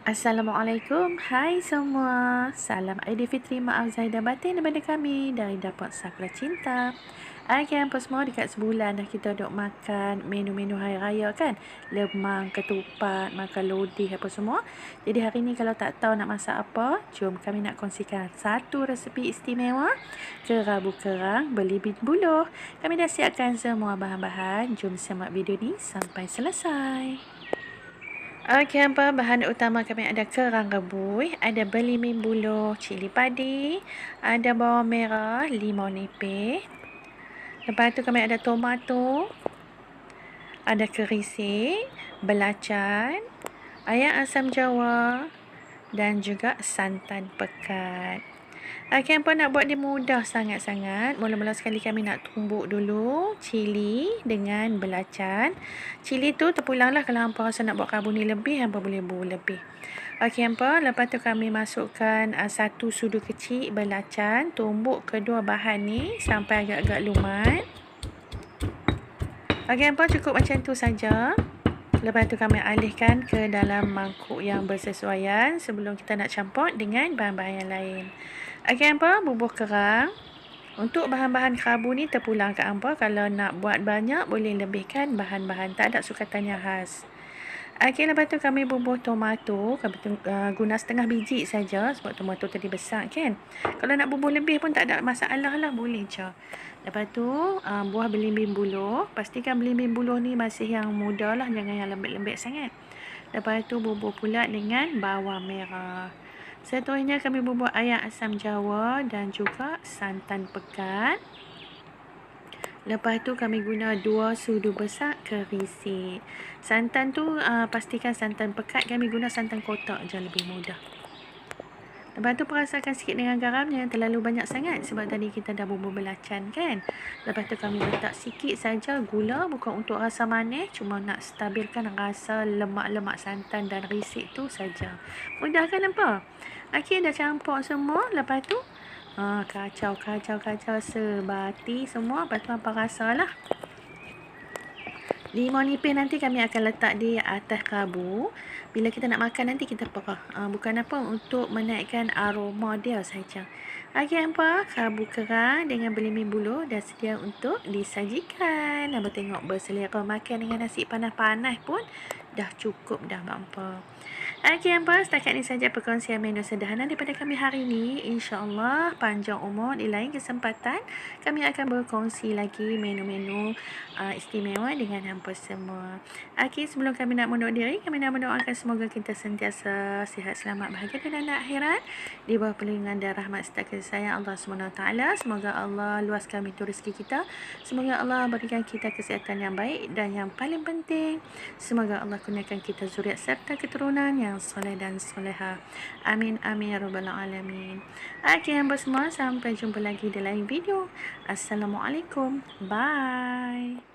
Assalamualaikum, hai semua. Salam Aidilfitri, maaf Zahida batin daripada kami dari Dapur Sakura Cinta. Okey, apa semua dekat sebulan dah kita duk makan menu-menu hari raya kan. Lemang, ketupat, makan lodeh apa semua. Jadi hari ni kalau tak tahu nak masak apa, jom kami nak kongsikan satu resepi istimewa kerabu kerang belibin buluh. Kami dah siapkan semua bahan-bahan. Jom simak video ni sampai selesai. Okey, apa bahan utama kami ada kerang rebus, ada belimbing buluh, cili padi, ada bawang merah, limau nipis. Lepas tu kami ada tomato, ada kerisik, belacan, ayam asam jawa dan juga santan pekat. Okey, apa nak buat dia mudah sangat-sangat. Mula-mula sekali kami nak tumbuk dulu cili dengan belacan. Cili tu terpulanglah kalau hampa rasa nak buat kerabu ni lebih, hampa boleh buat lebih. Okey, hampa. Lepas tu kami masukkan 1 sudu kecil belacan. Tumbuk kedua bahan ni sampai agak-agak lumat. Okey, hampa, cukup macam tu saja. Lepas tu kami alihkan ke dalam mangkuk yang bersesuaian sebelum kita nak campur dengan bahan-bahan yang lain. Okey, hampa, bubur kerang. Untuk bahan-bahan kerabu ni terpulang kat hampa. Kalau nak buat banyak, boleh lebihkan bahan-bahan. Tak ada sukatan yang khas. Okey, lepas tu kami bubur tomato. Kami guna setengah biji saja sebab tomato tadi besar kan. Kalau nak bubur lebih pun tak ada masalah lah, boleh je. Lepas tu buah belimbing buluh. Pastikan belimbing buluh ni masih yang muda lah, jangan yang lembek-lembek sangat. Lepas tu bubur pula dengan bawang merah. Seterusnya kami bubur ayam asam jawa dan juga santan pekat. Lepas tu kami guna 2 sudu besar kerisik. Santan tu pastikan santan pekat, kami guna santan kotak je, lebih mudah. Lepas tu perasakan sikit dengan garam, jangan terlalu banyak sangat sebab tadi kita dah bubur belacan kan. Lepas tu kami letak sikit saja gula, bukan untuk rasa manis, cuma nak stabilkan rasa lemak-lemak santan dan risik tu saja. Mudah kan nampak? Okey, dah campur semua. Lepas tu kacau sebati semua. Lepas tu hampa rasalah. Limau nipis nanti kami akan letak di atas kerabu. Bila kita nak makan nanti kita perah. Bukan apa, untuk menaikkan aroma dia saja. Okey, hampa, kerabu kerang dengan belimbing buluh dah sedia untuk disajikan. Hampa tengok berselera makan dengan nasi panas-panas pun dah cukup dah, hampa. Okey, hampa, setakat ni saja perkongsian menu sederhana daripada kami hari ini. InsyaAllah panjang umur di lain kesempatan kami akan berkongsi lagi menu-menu istimewa dengan hampa semua. Okey, sebelum kami nak mundur diri, kami nak mendoakan semoga kita sentiasa sihat, selamat, bahagia dan akhirat di bawah perlindungan dan rahmat serta kasih sayang Allah SWT. Semoga Allah luaskan pintu rezeki kita. Semoga Allah berikan kita kesihatan yang baik, dan yang paling penting, semoga Allah kurniakan kita zuriat serta keturunan yang soleh dan soleha. Amin amin ya rabbal alamin. Okey, hampa semua, sampai jumpa lagi di lain video. Assalamualaikum. Bye.